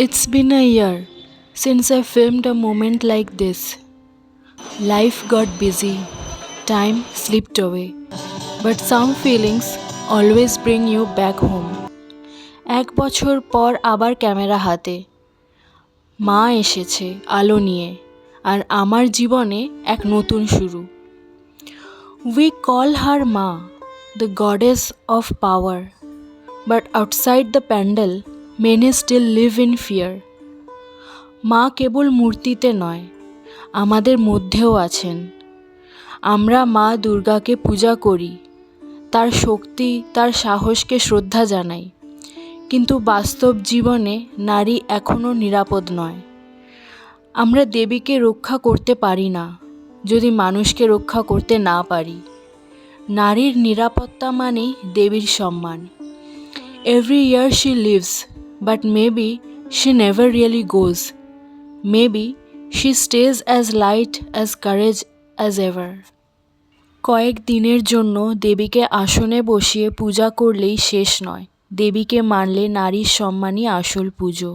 It's been a year since I filmed a moment like this. Life got busy, time slipped away, but some feelings always bring you back home. এক বছর পর আবার camera হাতে মা এসেছে আলো নিয়ে আর আমার জীবনে এক নতুন শুরু। We call her Ma, the goddess of power, but outside the pandal, many still live in fear. মা কেবল মূর্তিতে নয়, আমাদের মধ্যেও আছেন। আমরা মা দুর্গাকে পূজা করি, তার শক্তি তার সাহসকে শ্রদ্ধা জানাই, কিন্তু বাস্তব জীবনে নারী এখনও নিরাপদ নয়। আমরা দেবীকে রক্ষা করতে পারি না যদি মানুষকে রক্ষা করতে না পারি। নারীর নিরাপত্তা মানেই দেবীর সম্মান। Every year she lives, but maybe she never really goes. Maybe she stays as light, as courage as ever. কয়েক দিনের জন্য দেবীকে আসনে বসিয়ে পূজা করলেই শেষ নয়। দেবীকে মানলে নারীর সম্মানই আসল পুজো।